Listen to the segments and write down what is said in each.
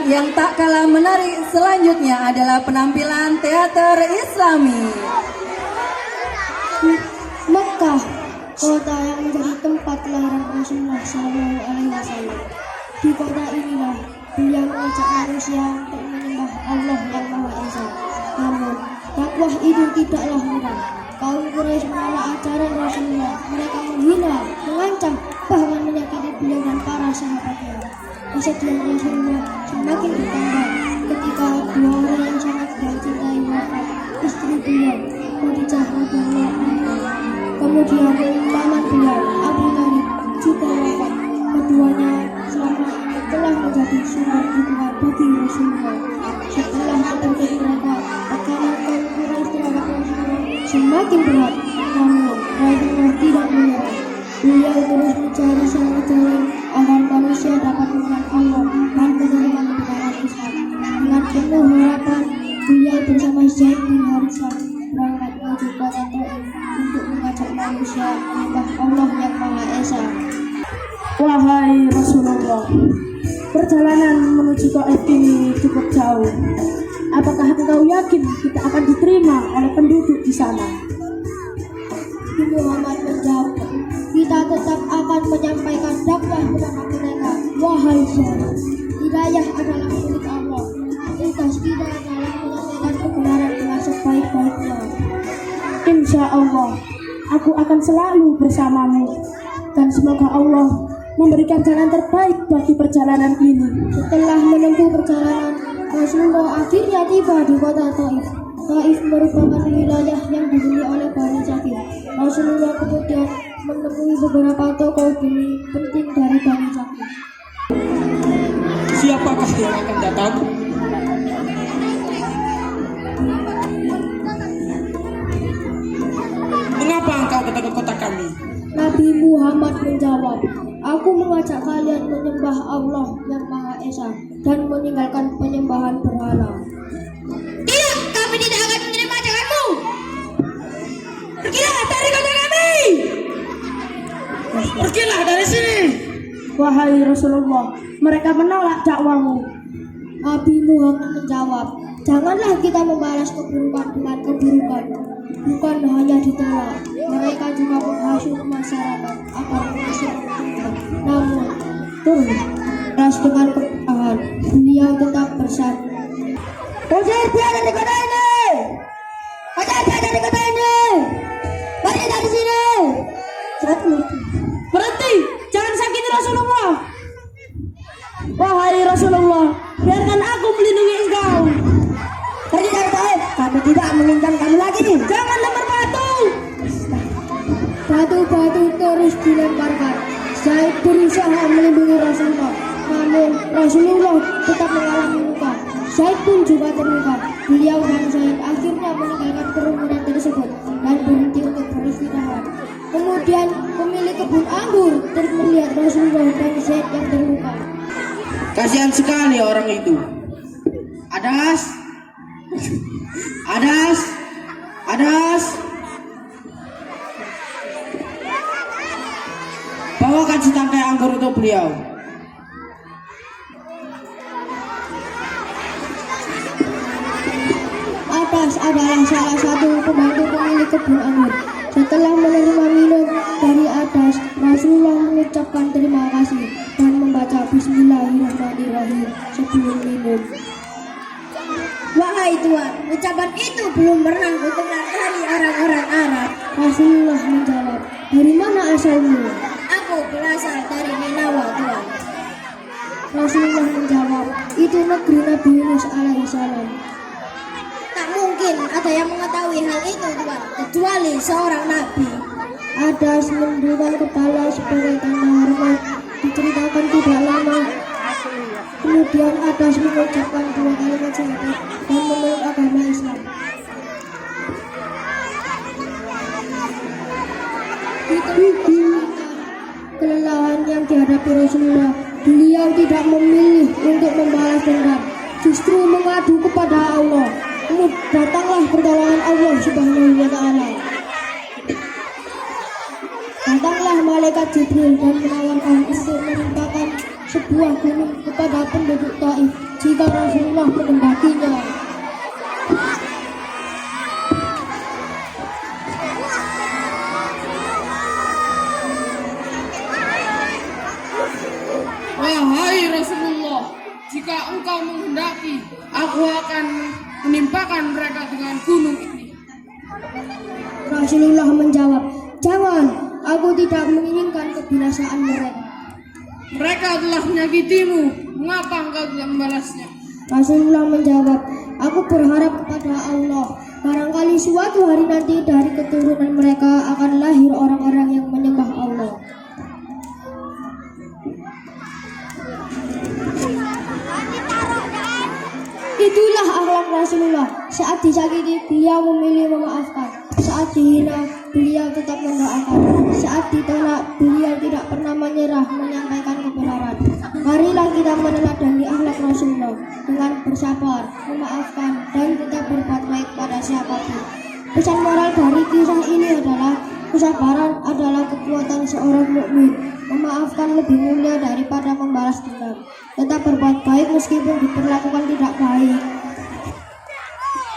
yang tak kalah menarik selanjutnya adalah penampilan teater Islami. Mekah, kota yang menjadi tempat kelahiran Rasulullah SAW. Di kota inilah beliau mengajak manusia untuk menyembah Allah yang Maha Esa. Namun, dakwah itu tidaklah mudah. Kaum Quraisy menolak ajaran Rasulullah. Mereka menghina, mengancam, bahkan menyakiti beliau dan para sahabatnya. Kesedihan Rasulullah semakin bertambah ketika dua orang yang sangat beliau cintai wafat. Istri beliau, Khadijah radhiyallahu anha, kemudian paman beliau, Abu Thalib, juga wafat. Keduanya selama ini telah menjadi sumber dukungan bagi Rasulullah. Setelah terjadi mereka, tekanan kaum Quraisy terhadap Rasulullah semakin berat. Namun Rasulullah tidak menyerah. Beliau terus mencari jalan agar manusia dapat mengenal Allah dan menerima kebenaran Islam. Dengan penuh harapan, beliau bersama Zaid bin Harithah berangkat menuju kota Taif untuk mengajak manusia menyembah Allah yang Maha Esa. Wahai Rasulullah, perjalanan menuju Taif ini cukup jauh. Apakah engkau yakin kita akan diterima oleh penduduk di sana? Muhammad menjawab, kita tetap akan menyampaikan dakwah kepada mereka. Wahai Zaid, hidayah adalah milik Allah. Tugas kita adalah menyampaikan kebenaran dengan sebaik-baiknya. Insya Allah, aku akan selalu bersamamu. Dan semoga Allah memberikan jalan terbaik bagi perjalanan ini. Setelah menempuh perjalanan, Rasulullah akhirnya tiba di kota Taif. Taif merupakan wilayah yang dihuni oleh Bani Zakir. Rasulullah kemudian menemui beberapa tokoh penting dari Bani Zakir. Siapakah yang akan datang? Mengapa engkau datang ke kota kami? Nabi Muhammad menjawab, aku mengajak kalian menyembah Allah yang Maha Esa dan meninggalkan penyembahan berhala. Tidak, kami tidak akan menerima ajakanmu. Pergilah dari kota kami. Pergilah dari sini. Wahai Rasulullah, mereka menolak dakwamu. Nabi Muhammad menjawab, janganlah kita membalas keburukan dengan keburukan. Bukan hanya ditolak, mereka juga menghasut masyarakat agar mengusir kita. Namun, keras dengan kepahan, beliau tetap bersatu. Usir dia dari kota ini. Usir dia dari kota ini. Pergi dari sini. Berhenti, jangan sakiti Rasulullah. Wahai Rasulullah, biarkan aku melindungi engkau. Pergi dari Taif. Kami tidak menginginkan kamu lagi. Jangan lempar batu. Batu-batu terus dilemparkan. Zaid berusaha melindungi Rasulullah, namun Rasulullah tetap mengalami luka. Zaid pun juga terluka. Beliau dan Zaid akhirnya meninggalkan kerumunan tersebut dan berhenti untuk beristirahat. Kemudian pemilik kebun anggur terus melihat Rasulullah dan Zaid yang terluka. Kasihan sekali orang itu. Adas, Adas, Adas. Bawakan setangkai anggur untuk beliau. Adas adalah salah satu pembantu pemilik kebun anggur. Setelah menerima minum dari Adas, Rasulullah mengucapkan terima kasih dan membaca Bismillahirrahmanirrahim sebelum minum. Wahai Tuhan, ucapan itu belum pernah kudengar dari orang-orang Arab. Rasulullah menjawab, dari mana asalmu? Aku berasal dari Ninawa, Tuhan. Rasulullah menjawab, itu negeri Nabi Yunus alaihissalam. Tak mungkin ada yang mengetahui hal itu, Tuhan, kecuali seorang nabi. Adas menundukkan kepala sebagai tanda hormat. Diceritakan tidak lama, kemudian Adas mengucapkan dua kalimat syahadat dan memeluk agama Islam. Di tengah kelelahan yang dihadapi Rasulullah, beliau tidak memilih untuk membalas dendam, justru mengadu kepada Allah. Datanglah pertolongan Allah Subhanahu wa Ta'ala. Datanglah malaikat Jibril dan menawarkan untuk menimpakan sebuah gunung kepada penduduk Taif. jika Rasulullah mengendakinya. Wahai Rasulullah, jika engkau menghendaki, aku akan menimpakan mereka dengan gunung ini. Rasulullah menjawab, jangan, aku tidak menginginkan kebinasaan mereka. Mereka telah menyakitimu, mengapa engkau tidak membalasnya? Rasulullah menjawab, aku berharap kepada Allah, barangkali suatu hari nanti dari keturunan mereka akan lahir orang-orang yang menyembah Allah. Itulah akhlak Rasulullah. Saat disakiti, beliau memilih memaafkan. Saat dihina, beliau tetap mendoakan. Saat ditolak, beliau tidak pernah menyerah menyampaikan kebenaran. Marilah kita meneladani akhlak Rasulullah dengan bersabar, memaafkan, dan tetap berbuat baik pada siapapun. Pesan moral dari kisah ini adalah kesabaran adalah kekuatan seorang mukmin. Memaafkan lebih mulia daripada membalas dendam. Tetap berbuat baik meskipun diperlakukan tidak baik.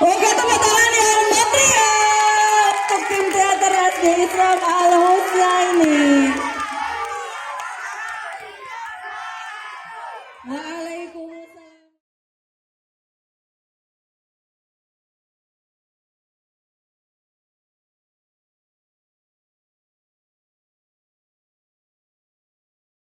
Oke, tepuk tangan yang mati.